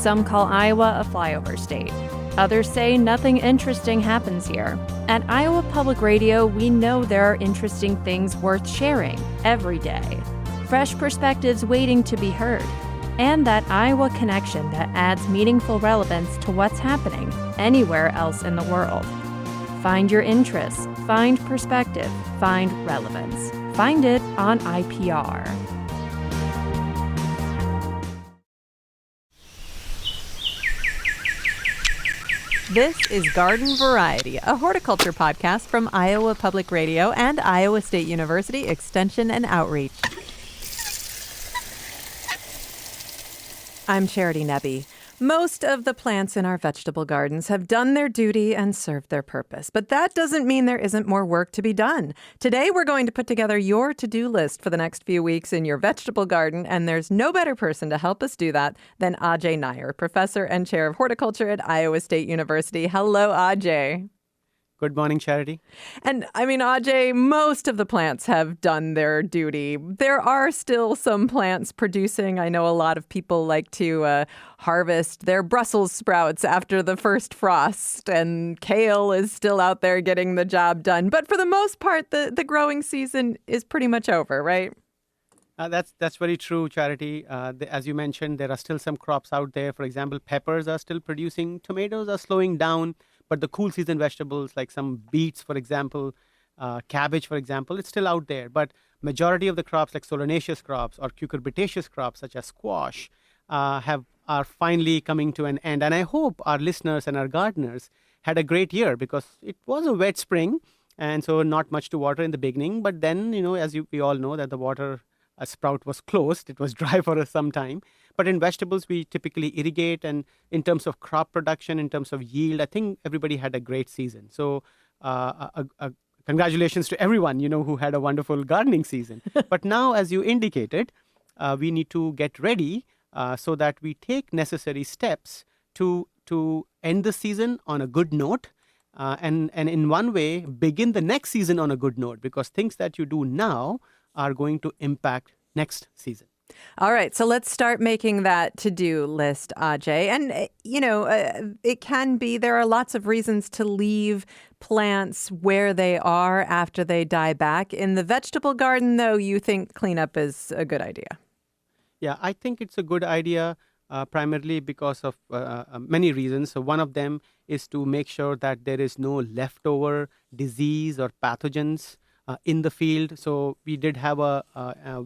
Some call Iowa a flyover state. Others say nothing interesting happens here. At Iowa Public Radio, we know there are interesting things worth sharing every day. Fresh perspectives waiting to be heard. And that Iowa connection that adds meaningful relevance to what's happening anywhere else in the world. Find your interests, find perspective, find relevance. Find it on IPR. This is Garden Variety, a horticulture podcast from Iowa Public Radio and Iowa State University Extension and Outreach. I'm Charity Nebbe. Most of the plants in our vegetable gardens have done their duty and served their purpose, but that doesn't mean there isn't more work to be done. Today, we're going to put together your to-do list for the next few weeks in your vegetable garden, and there's no better person to help us do that than Ajay Nair, professor and chair of horticulture at Iowa State University. Hello, Ajay. Good morning, Charity. And Ajay, most of the plants have done their duty. There are still some plants producing. I know a lot of people like to harvest their Brussels sprouts after the first frost, and kale is still out there getting the job done. But for the most part, the growing season is pretty much over, right? That's very true, Charity. As you mentioned, there are still some crops out there. For example, peppers are still producing. Tomatoes are slowing down. But the cool season vegetables, like some beets, for example, cabbage, for example, it's still out there. But majority of the crops, like solanaceous crops or cucurbitaceous crops, such as squash, are finally coming to an end. And I hope our listeners and our gardeners had a great year, because it was a wet spring, and so not much to water in the beginning. But then, we all know that the water sprout was closed. It was dry for some time. But in vegetables, we typically irrigate. And in terms of crop production, in terms of yield, I think everybody had a great season. So congratulations to everyone, who had a wonderful gardening season. But now, as you indicated, we need to get ready so that we take necessary steps to end the season on a good note. And in one way, begin the next season on a good note, because things that you do now are going to impact next season. All right, so let's start making that to-do list, Ajay. And, it can be, there are lots of reasons to leave plants where they are after they die back. In the vegetable garden, though, you think cleanup is a good idea? Yeah, I think it's a good idea, primarily because of many reasons. So one of them is to make sure that there is no leftover disease or pathogens in the field. So we did have a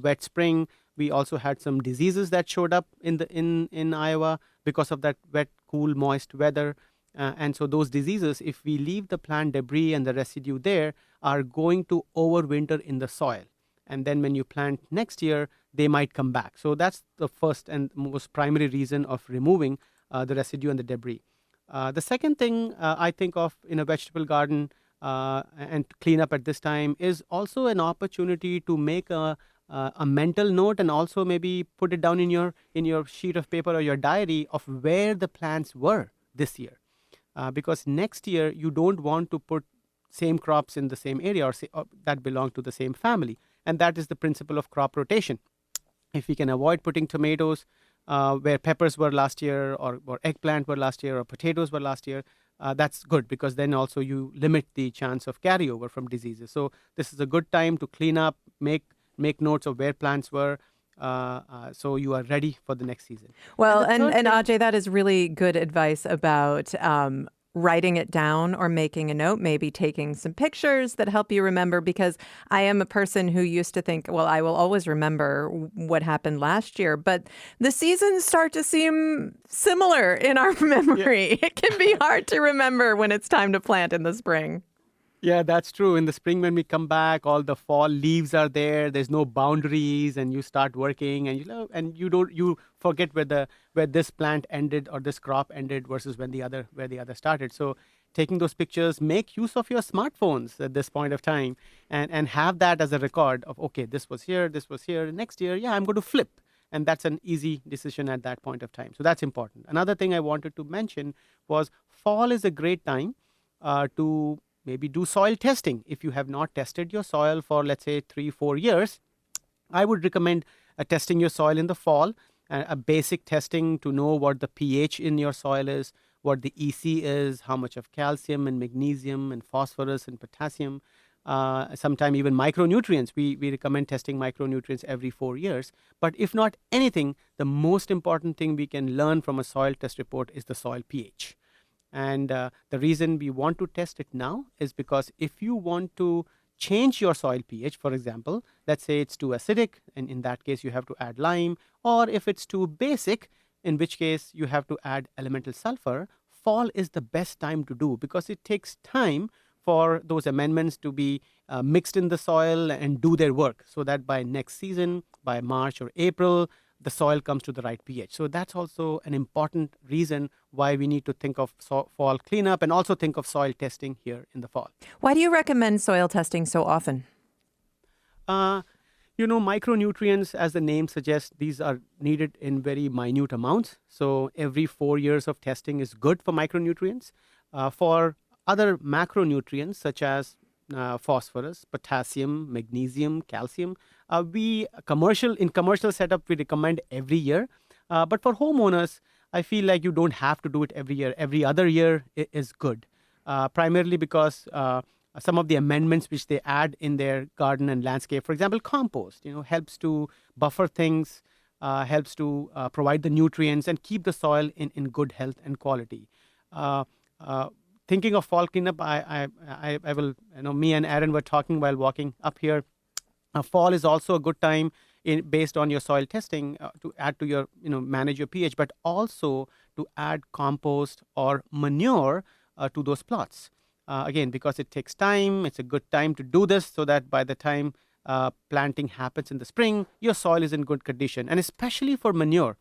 wet spring. We also had some diseases that showed up in Iowa because of that wet, cool, moist weather. And so those diseases, if we leave the plant debris and the residue there, are going to overwinter in the soil. And then when you plant next year, they might come back. So that's the first and most primary reason of removing the residue and the debris. The second thing I think of in a vegetable garden and clean up at this time is also an opportunity to make a mental note, and also maybe put it down in your sheet of paper or your diary of where the plants were this year. Because next year you don't want to put same crops in the same area or that belong to the same family. And that is the principle of crop rotation. If we can avoid putting tomatoes where peppers were last year, or eggplant were last year, or potatoes were last year, that's good, because then also you limit the chance of carryover from diseases. So this is a good time to clean up, make notes of where plants were, so you are ready for the next season. Well, and Ajay, that is really good advice about writing it down or making a note, maybe taking some pictures that help you remember, because I am a person who used to think, well, I will always remember what happened last year, but the seasons start to seem similar in our memory. Yeah. It can be hard to remember when it's time to plant in the spring. Yeah, that's true. In the spring, when we come back, all the fall leaves are there. There's no boundaries, and you start working, and you forget where this plant ended or this crop ended versus where the other started. So, taking those pictures, make use of your smartphones at this point of time, and have that as a record of, okay, this was here. Next year, yeah, I'm going to flip. And that's an easy decision at that point of time. So that's important. Another thing I wanted to mention was fall is a great time to maybe do soil testing. If you have not tested your soil for, let's say, 3-4 years, I would recommend testing your soil in the fall. a basic testing to know what the pH in your soil is, what the EC is, how much of calcium and magnesium and phosphorus and potassium, sometime even micronutrients. We recommend testing micronutrients every 4 years. But if not anything, the most important thing we can learn from a soil test report is the soil pH. And the reason we want to test it now is because if you want to change your soil pH, for example, let's say it's too acidic, and in that case you have to add lime, or if it's too basic, in which case you have to add elemental sulfur, fall is the best time to do because it takes time for those amendments to be mixed in the soil and do their work so that by next season, by March or April, the soil comes to the right pH. So that's also an important reason why we need to think of fall cleanup and also think of soil testing here in the fall. Why do you recommend soil testing so often? Micronutrients, as the name suggests, these are needed in very minute amounts. So every 4 years of testing is good for micronutrients. For other macronutrients, such as phosphorus, potassium, magnesium, calcium, in commercial setup, we recommend every year. But for homeowners, I feel like you don't have to do it every year. Every other year is good, primarily because some of the amendments which they add in their garden and landscape, for example, compost, helps to buffer things, helps to provide the nutrients and keep the soil in good health and quality. Thinking of fall cleanup, I will, me and Aaron were talking while walking up here. Fall is also a good time based on your soil testing to add to your, manage your pH, but also to add compost or manure to those plots. Again, because it takes time, it's a good time to do this so that by the time planting happens in the spring, your soil is in good condition. And especially for manure,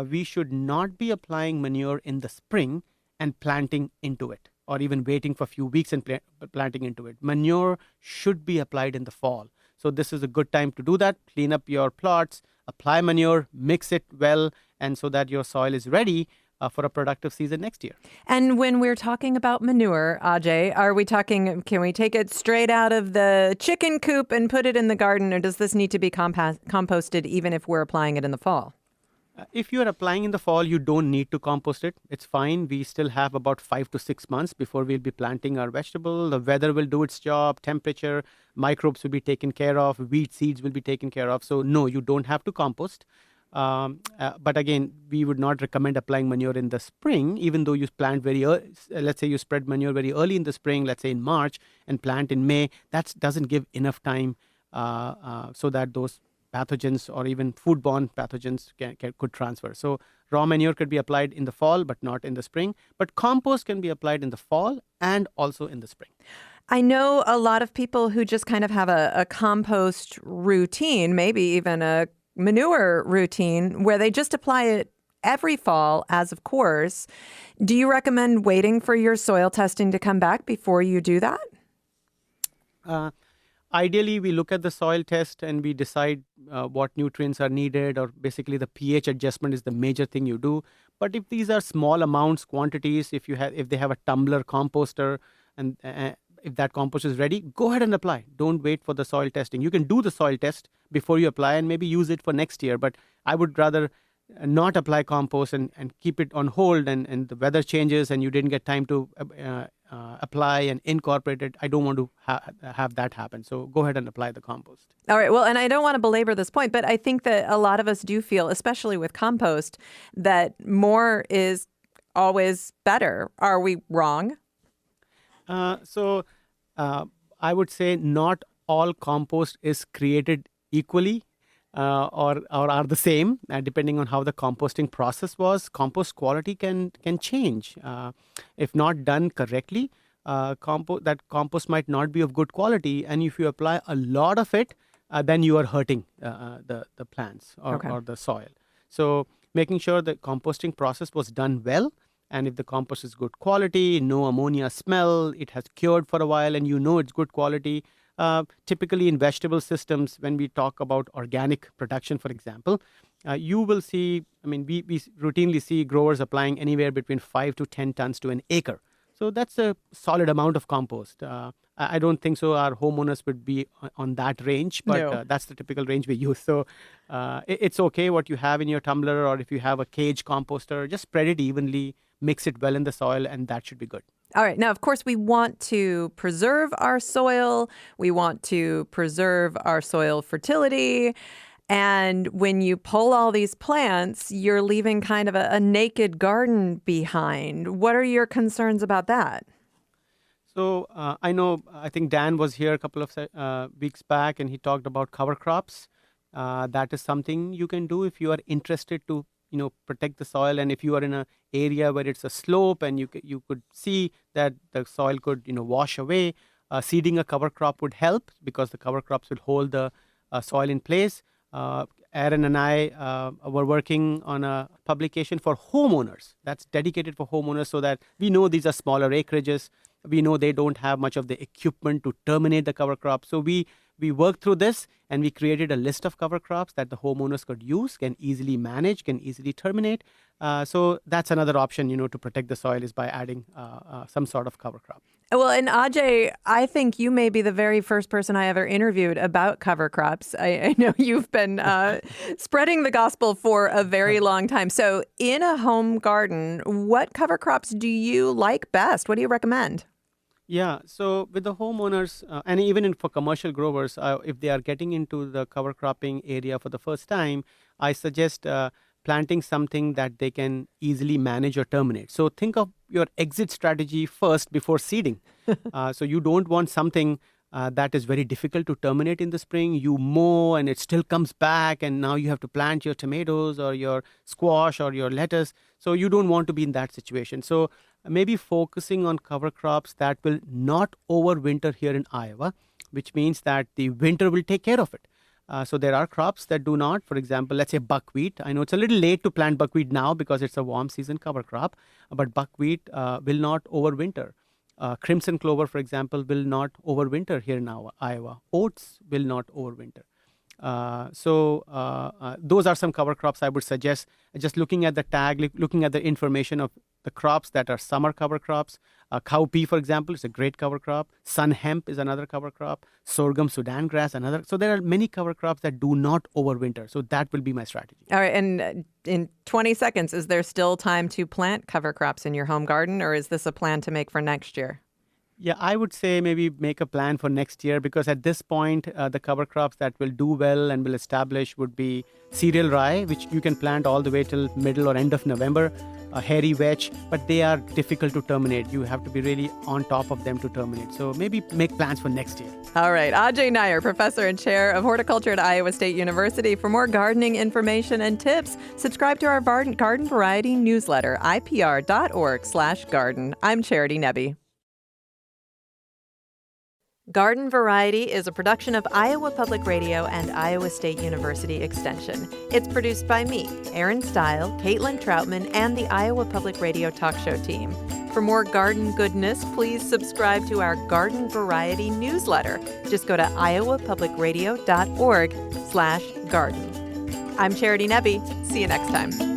we should not be applying manure in the spring and planting into it, or even waiting for a few weeks and planting into it. Manure should be applied in the fall. So this is a good time to do that. Clean up your plots, apply manure, mix it well, and so that your soil is ready for a productive season next year. And when we're talking about manure, Ajay, can we take it straight out of the chicken coop and put it in the garden, or does this need to be composted even if we're applying it in the fall? If you are applying in the fall, you don't need to compost it. It's fine. We still have about 5 to 6 months before we'll be planting our vegetable. The weather will do its job, temperature, microbes will be taken care of, weed seeds will be taken care of. So no, you don't have to compost. But again, we would not recommend applying manure in the spring, even though you plant very early. Let's say you spread manure very early in the spring, let's say in March, and plant in May. That doesn't give enough time so that those pathogens or even foodborne pathogens could transfer. So raw manure could be applied in the fall, but not in the spring. But compost can be applied in the fall and also in the spring. I know a lot of people who just kind of have a compost routine, maybe even a manure routine, where they just apply it every fall as of course. Do you recommend waiting for your soil testing to come back before you do that? Ideally, we look at the soil test and we decide what nutrients are needed, or basically the pH adjustment is the major thing you do. But if these are small amounts, quantities, if they have a tumbler composter and if that compost is ready, go ahead and apply. Don't wait for the soil testing. You can do the soil test before you apply and maybe use it for next year. But I would rather not apply compost and keep it on hold, and the weather changes and you didn't get time to apply and incorporate it. I don't want to have that happen. So go ahead and apply the compost. All right. Well, and I don't want to belabor this point, but I think that a lot of us do feel, especially with compost, that more is always better. Are we wrong? So I would say not all compost is created equally. Or are the same, depending on how the composting process was. Compost quality can change. If not done correctly, that compost might not be of good quality. And if you apply a lot of it, then you are hurting the plants or the soil. So making sure the composting process was done well. And if the compost is good quality, no ammonia smell, it has cured for a while and it's good quality. Typically in vegetable systems, when we talk about organic production, for example, you will see, we routinely see growers applying anywhere between 5 to 10 tons to an acre. So that's a solid amount of compost. I don't think so. Our homeowners would be on that range, but No. that's the typical range we use. So it's okay what you have in your tumbler, or if you have a cage composter, just spread it evenly, mix it well in the soil, and that should be good. All right. Now, of course, we want to preserve our soil. We want to preserve our soil fertility. And when you pull all these plants, you're leaving kind of a naked garden behind. What are your concerns about that? So I think Dan was here a couple of weeks back, and he talked about cover crops. That is something you can do if you are interested to, protect the soil. And if you are in an area where it's a slope and you could see that the soil could, wash away, seeding a cover crop would help because the cover crops will hold the soil in place. Aaron and I were working on a publication for homeowners that's dedicated for homeowners, so that we know these are smaller acreages. We know they don't have much of the equipment to terminate the cover crop. So we worked through this, and we created a list of cover crops that the homeowners could use, can easily manage, can easily terminate. So that's another option, to protect the soil, is by adding some sort of cover crop. Well, and Ajay, I think you may be the very first person I ever interviewed about cover crops. I know you've been spreading the gospel for a very long time. So in a home garden, what cover crops do you like best? What do you recommend? Yeah, so with the homeowners, and even for commercial growers, if they are getting into the cover cropping area for the first time, I suggest planting something that they can easily manage or terminate. So think of your exit strategy first before seeding. So you don't want something that is very difficult to terminate in the spring. You mow and it still comes back, and now you have to plant your tomatoes or your squash or your lettuce. So you don't want to be in that situation. So maybe focusing on cover crops that will not overwinter here in Iowa, which means that the winter will take care of it. So there are crops that do not. For example, let's say buckwheat. I know it's a little late to plant buckwheat now because it's a warm season cover crop, but buckwheat will not overwinter. Crimson clover, for example, will not overwinter here in Iowa. Oats will not overwinter. So those are some cover crops I would suggest. Just looking at the tag, looking at the information of the crops that are summer cover crops. Cowpea, for example, is a great cover crop. Sun hemp is another cover crop. Sorghum, Sudan grass, another. So there are many cover crops that do not overwinter. So that will be my strategy. All right. And in 20 seconds, is there still time to plant cover crops in your home garden, or is this a plan to make for next year? Yeah, I would say maybe make a plan for next year, because at this point, the cover crops that will do well and will establish would be cereal rye, which you can plant all the way till middle or end of November, hairy vetch, but they are difficult to terminate. You have to be really on top of them to terminate. So maybe make plans for next year. All right. Ajay Nair, professor and chair of horticulture at Iowa State University. For more gardening information and tips, subscribe to our Garden Variety newsletter, ipr.org/garden. I'm Charity Nebbe. Garden Variety is a production of Iowa Public Radio and Iowa State University Extension. It's produced by me, Erin Stile, Caitlin Troutman, and the Iowa Public Radio talk show team. For more garden goodness, please subscribe to our Garden Variety newsletter. Just go to iowapublicradio.org/garden. I'm Charity Nebbe. See you next time.